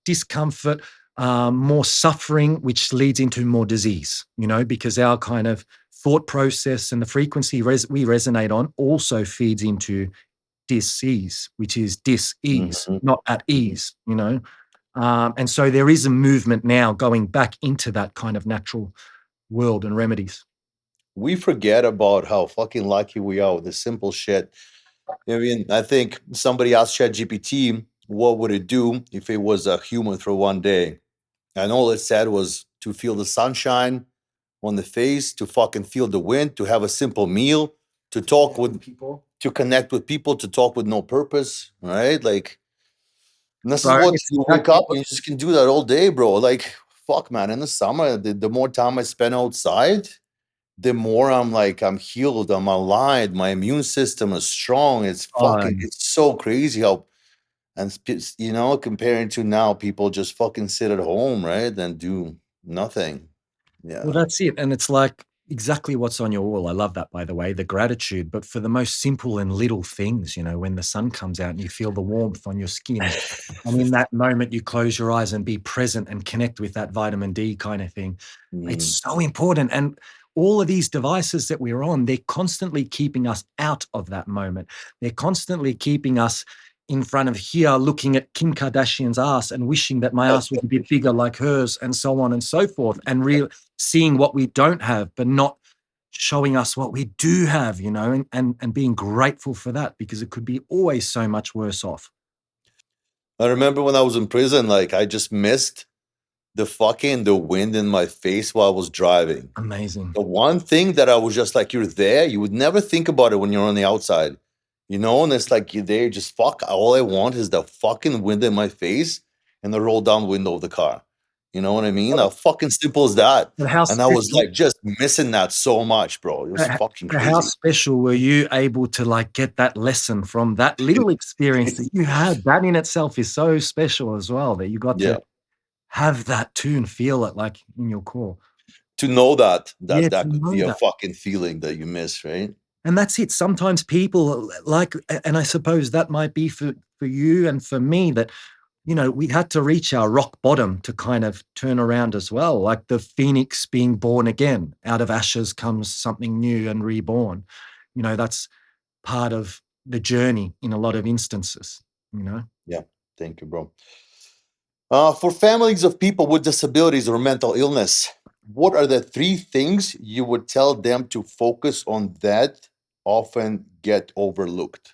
discomfort, more suffering, which leads into more disease. Because our kind of thought process and the frequency we resonate on also feeds into dis-ease, which is dis-ease, Mhm. not at ease. And so there is a movement now going back into that kind of natural world and remedies. We forget about how fucking lucky we are with the simple shit. I mean, I think somebody asked ChatGPT what would it do if it was a human for one day, and all it said was to feel the sunshine on the face, to fucking feel the wind, to have a simple meal, to talk with people, to connect with people, to talk with no purpose, right? Like, and this is Bro, what it's you wake exactly up and you just can do that all day, bro. Like, fuck, man. In the summer, the more time I spend outside, the more I'm like, I'm healed, I'm aligned, my immune system is strong. It's so crazy how, and comparing to now, people just fucking sit at home, right? And do nothing. well, Yeah. that's it. And it's like, exactly what's on your wall. I love that, by the way, the gratitude, but for the most simple and little things, when the sun comes out and you feel the warmth on your skin. And in that moment, you close your eyes and be present and connect with that vitamin D kind of thing. It's so important. And all of these devices that we're on, they're constantly keeping us out of that moment. They're constantly keeping us in front of here, looking at Kim Kardashian's ass and wishing that my ass was a bit bigger like hers, and so on and so forth, and seeing what we don't have, but not showing us what we do have, and being grateful for that, because it could be always so much worse off. I remember when I was in prison, like I just missed the wind in my face while I was driving. Amazing. The one thing that I was just like, you're there, you would never think about it when you're on the outside, and it's like you're there, just fuck. All I want is the fucking wind in my face and the roll down window of the car. You know what I mean? How fucking simple as that. But how And I was special, like just missing that so much, bro. It was fucking how crazy. special were you able to like get that lesson from that little experience that you had? That in itself is so special as well, that you got Yeah. to have that too and feel it like in your core. To know that Yeah, that to could know be a that. fucking feeling that you miss, right? And that's it. Sometimes people like, and I suppose that might be for you and for me, that, we had to reach our rock bottom to kind of turn around as well. Like the phoenix being born again. Out of ashes comes something new and reborn. That's part of the journey in a lot of instances, Yeah. Thank you, bro. For families of people with disabilities or mental illness, what are the 3 things you would tell them to focus on that often get overlooked?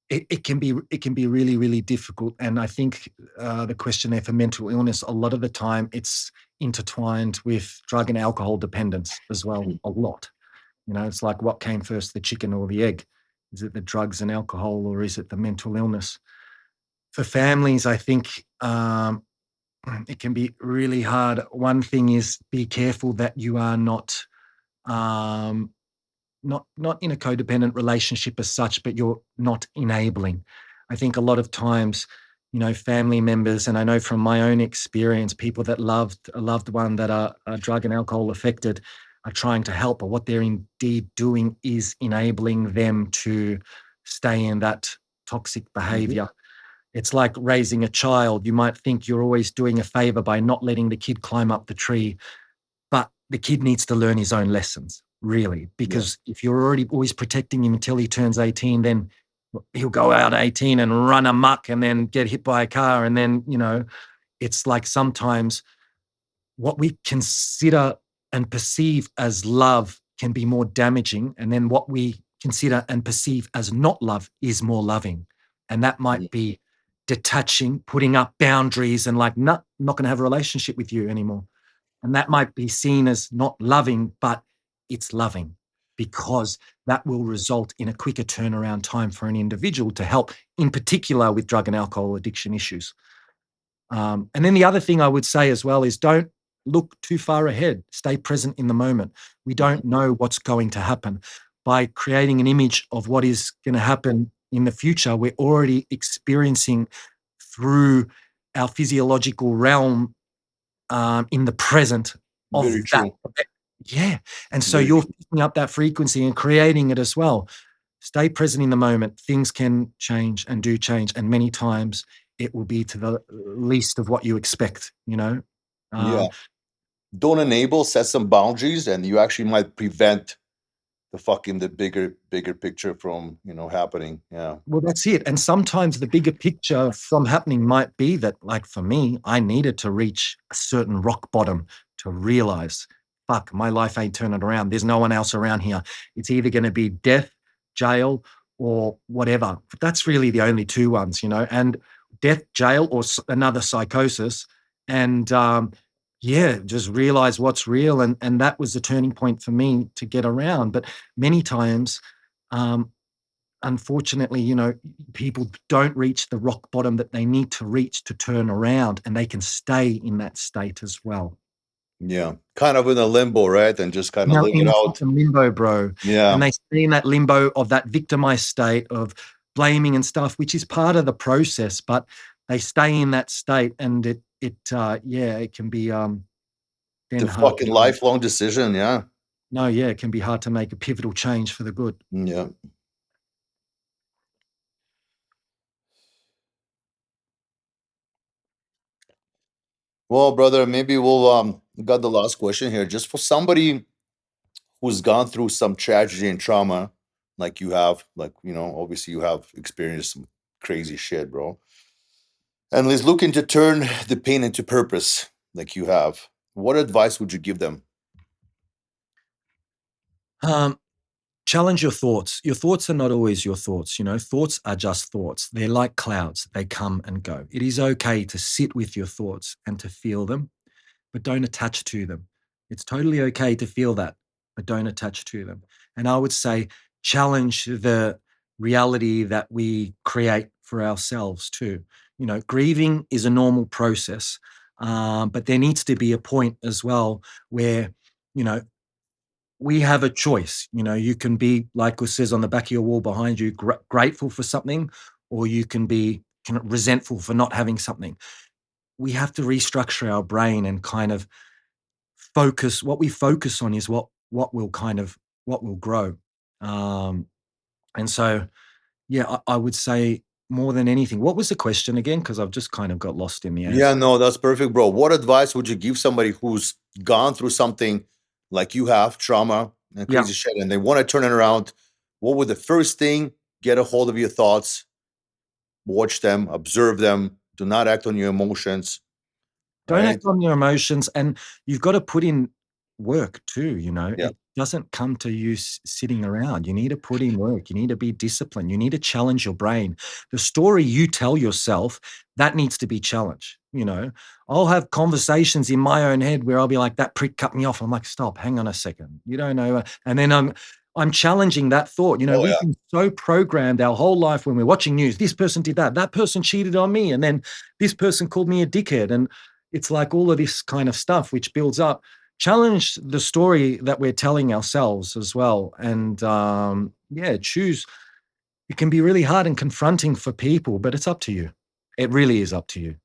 It can be really, really difficult. And I think the question there for mental illness, a lot of the time it's intertwined with drug and alcohol dependence as well, a lot. It's like, what came first, the chicken or the egg? Is it the drugs and alcohol, or is it the mental illness? For families, I think it can be really hard. One thing is, be careful that you are um, not in a codependent relationship as such, but you're not enabling. I think a lot of times, family members, and I know from my own experience, people that loved a loved one that are drug and alcohol affected are trying to help, but what they're indeed doing is enabling them to stay in that toxic behavior. It's like raising a child. You might think you're always doing a favor by not letting the kid climb up the tree, but the kid needs to learn his own lessons, really, because if you're already always protecting him until he turns 18, then he'll go out at 18 and run amok and then get hit by a car. And then, it's like sometimes what we consider and perceive as love can be more damaging. And then what we consider and perceive as not love is more loving. And that might be detaching, putting up boundaries and like, not going to have a relationship with you anymore. And that might be seen as not loving, but it's loving, because that will result in a quicker turnaround time for an individual to help, in particular with drug and alcohol addiction issues. And then the other thing I would say as well is, don't look too far ahead. Stay present in the moment. We don't know what's going to happen. By creating an image of what is going to happen in the future, we're already experiencing through our physiological realm in the present of Very that. true. Yeah. And so Very you're true. picking up that frequency and creating it as well. Stay present in the moment. Things can change and do change. And many times it will be to the least of what you expect, Yeah. Don't enable, set some boundaries, and you actually might prevent the bigger picture from, happening. Yeah. Well, that's it. And sometimes the bigger picture from happening might be that, like for me, I needed to reach a certain rock bottom to realize, fuck, my life ain't turning around. There's no one else around here. It's either going to be death, jail, or whatever. That's really the only 2 ones, and death, jail, or another psychosis. And yeah, just realize what's real. And that was the turning point for me to get around. But many times, unfortunately, people don't reach the rock bottom that they need to reach to turn around, and they can stay in that state as well. Yeah. Kind of in a limbo, right? And just kind of live it In out. fucking limbo, bro. And Yeah. they stay in that limbo of that victimized state of blaming and stuff, which is part of the process, but they stay in that state, and it can be then The hard fucking lifelong decision. Yeah. no, yeah, it can be hard to make a pivotal change for the good. Yeah. Well, brother, maybe we'll got the last question here. Just for somebody who's gone through some tragedy and trauma, like you have, like obviously you have experienced some crazy shit, bro. And is looking to turn the pain into purpose, like you have. What advice would you give them? Um, challenge your thoughts. Your thoughts are not always your thoughts. Thoughts are just thoughts. They're like clouds. They come and go. It is okay to sit with your thoughts and to feel them, but don't attach to them. It's totally okay to feel that, but don't attach to them. And I would say challenge the reality that we create for ourselves too. Grieving is a normal process, but there needs to be a point as well where, you know, we have a choice. You can be, like it says on the back of your wall behind you, grateful for something, or you can be resentful for not having something. We have to restructure our brain and kind of focus. What we focus on is what will grow. Um, and so, yeah, I would say more than anything. What was the question again? Because I've just kind of got lost in the answer. Yeah, no, that's perfect, bro. What advice would you give somebody who's gone through something like you have, trauma and Yeah. crazy shit, and they want to turn it around? What would the first thing? Get a hold of your thoughts, watch them, observe them, do not act on your emotions, Don't right? act on your emotions, and you've got to put in work too. Yeah. It doesn't come to you sitting around. You need to put in work. You need to be disciplined. You need to challenge your brain. The story you tell yourself, that needs to be challenged. I'll have conversations in my own head where I'll be like, that prick cut me off. I'm like, stop, hang on a second. You don't know. And then I'm challenging that thought. Oh We've yeah. been so programmed our whole life when we're watching news. This person did that. That person cheated on me. And then this person called me a dickhead. And it's like all of this kind of stuff which builds up. Challenge the story that we're telling ourselves as well. And yeah, choose. It can be really hard and confronting for people, but it's up to you. It really is up to you.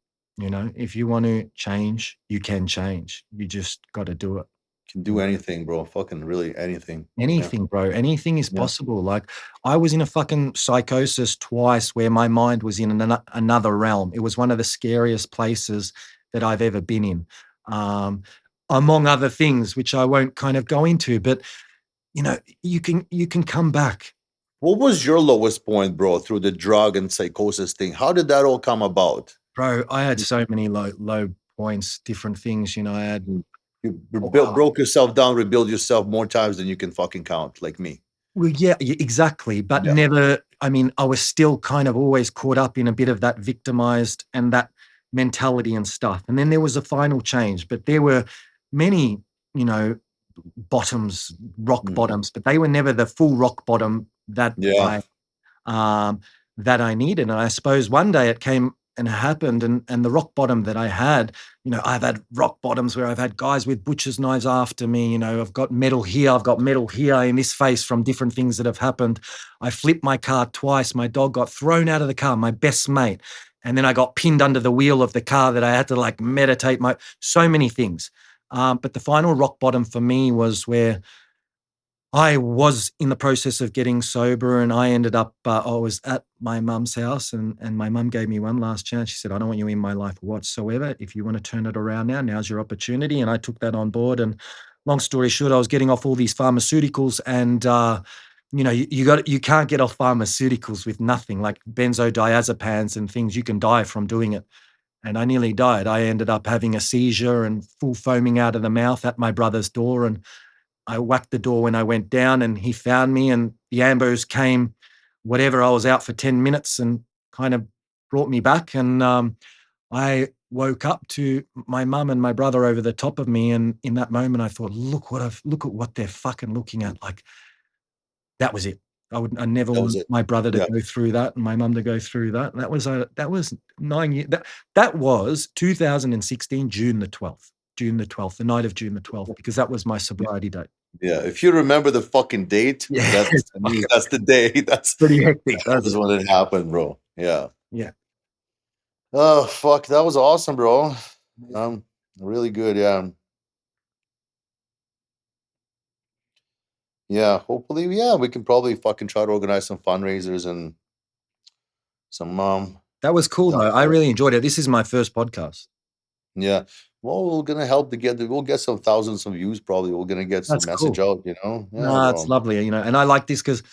If you want to change, you can change. You just got to do it. Can do anything, bro. Fucking really anything. Yeah. Anything, bro. Anything is Yeah. possible. Like, I was in a fucking psychosis twice where my mind was in another realm. It was one of the scariest places that I've ever been in, among other things, which I won't kind of go into. But you can come back. What was your lowest point, bro, through the drug and psychosis thing? How did that all come about? Bro, I had so many low points, different things. I had. You broke yourself down, rebuild yourself more times than you can fucking count, like me. Well, yeah, exactly. But Yeah. never, I mean, I was still kind of always caught up in a bit of that victimized and that mentality and stuff. And then there was a final change, but there were many, you know, bottoms, rock bottoms, but they were never the full rock bottom Yeah. um, that I needed. And I suppose one day it came and happened, and the rock bottom that I had, I've had rock bottoms where I've had guys with butcher's knives after me. I've got metal here, I've got metal here in this face from different things that have happened. I flipped my car twice. My dog got thrown out of the car, my best mate. And then I got pinned under the wheel of the car that I had to like meditate so many things. But the final rock bottom for me was where I was in the process of getting sober, and I ended up, I was at my mum's house, and my mum gave me one last chance. She said, I don't want you in my life whatsoever. If you want to turn it around now, now's your opportunity. And I took that on board. And long story short, I was getting off all these pharmaceuticals, and, you can't get off pharmaceuticals with nothing like benzodiazepines and things. You can die from doing it. And I nearly died. I ended up having a seizure and full foaming out of the mouth at my brother's door. And I whacked the door when I went down, and he found me, and the ambos came, whatever. I was out for 10 minutes and kind of brought me back. And I woke up to my mum and my brother over the top of me. And in that moment, I thought, look at what they're fucking looking at. Like, that was it. I never That was want it. my brother to Yeah. go through that and my mum to go through that. That was 9 years. That was 2016, June the 12th. The night of June the 12th, because that was my sobriety date. Yeah. If you remember the fucking date, Yeah, that means that's the day. That's pretty hectic. that was when it happened, bro. Yeah. Yeah. Oh fuck, that was awesome, bro. Really good. Yeah. Yeah, hopefully, yeah, we can probably fucking try to organize some fundraisers and some That was cool, though. I really enjoyed it. This is my first podcast. yeah. Well, we're gonna help to get we'll get some thousands of views probably. We're gonna get That's some message cool. out, you know. Yeah, No, it's lovely, and I like this because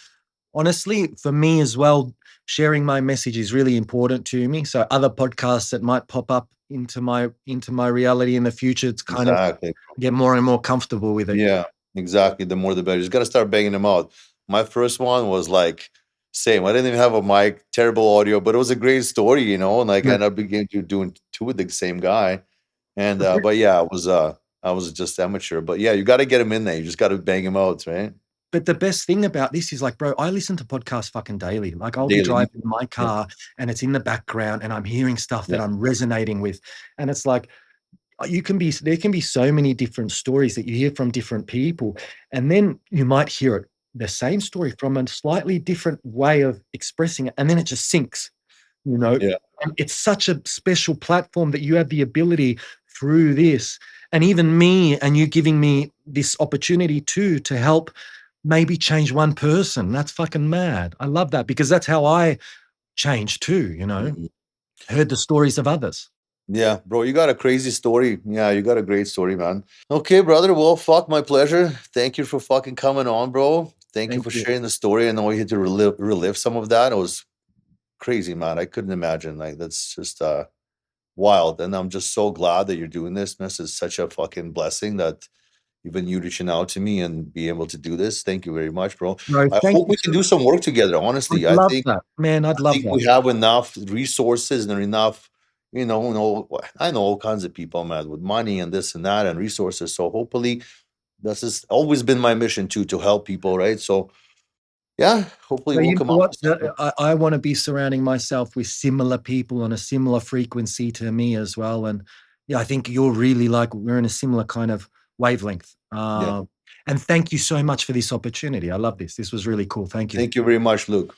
honestly, for me as well, sharing my message is really important to me. So other podcasts that might pop up into my reality in the future, it's kind of exactly. get more and more comfortable with it. Yeah, exactly. The more the better. You just gotta start banging them out. My first one was like same. I didn't even have a mic, terrible audio, but it was a great story, you know. And like I Yeah. ended up beginning to doing two with the same guy. And But but yeah, I was just amateur. But yeah, you gotta get him in there. You just gotta bang him out, right? the best thing about this is like, bro, I listen to podcasts fucking daily. Like I'll be Daily. driving in my Yeah. car and it's in the background and I'm hearing stuff that Yeah. I'm resonating with. And it's like there can be so many different stories that you hear from different people. And then you might hear it, the same story from a slightly different way of expressing it. And then it just sinks, you know. Yeah. And it's such a special platform that you have the ability through this, and even me and you giving me this opportunity too to help maybe change one person. That's fucking mad. I love that because that's how I changed too, Mhm. heard the stories of others. Yeah, bro, you got a crazy story. Yeah, you got a great story, man. Okay, brother. Well, fuck, my pleasure. Thank you for fucking coming on, bro. Thank you Thank for you. sharing the story. I know you had to relive some of that. It was crazy, man. I couldn't imagine. Like, that's just wild. And I'm just so glad that you're doing this. This is such a fucking blessing that even you reaching out to me and be able to do this. Thank you very much, bro. No, I thank hope you we can so do much. some work together. I'd Honestly, love that. Man, I'd I love think that. we have enough resources and enough, I know all kinds of people, man, with money and this and that and resources. So hopefully, this has always been my mission too, to help people, right? So yeah, hopefully But we'll you come know up what? with something. I want to be surrounding myself with similar people on a similar frequency to me as well. And yeah, I think you're really like we're in a similar kind of wavelength. Yeah. And thank you so much for this opportunity. I love this. This was really cool. Thank you. Thank you very much, Luke.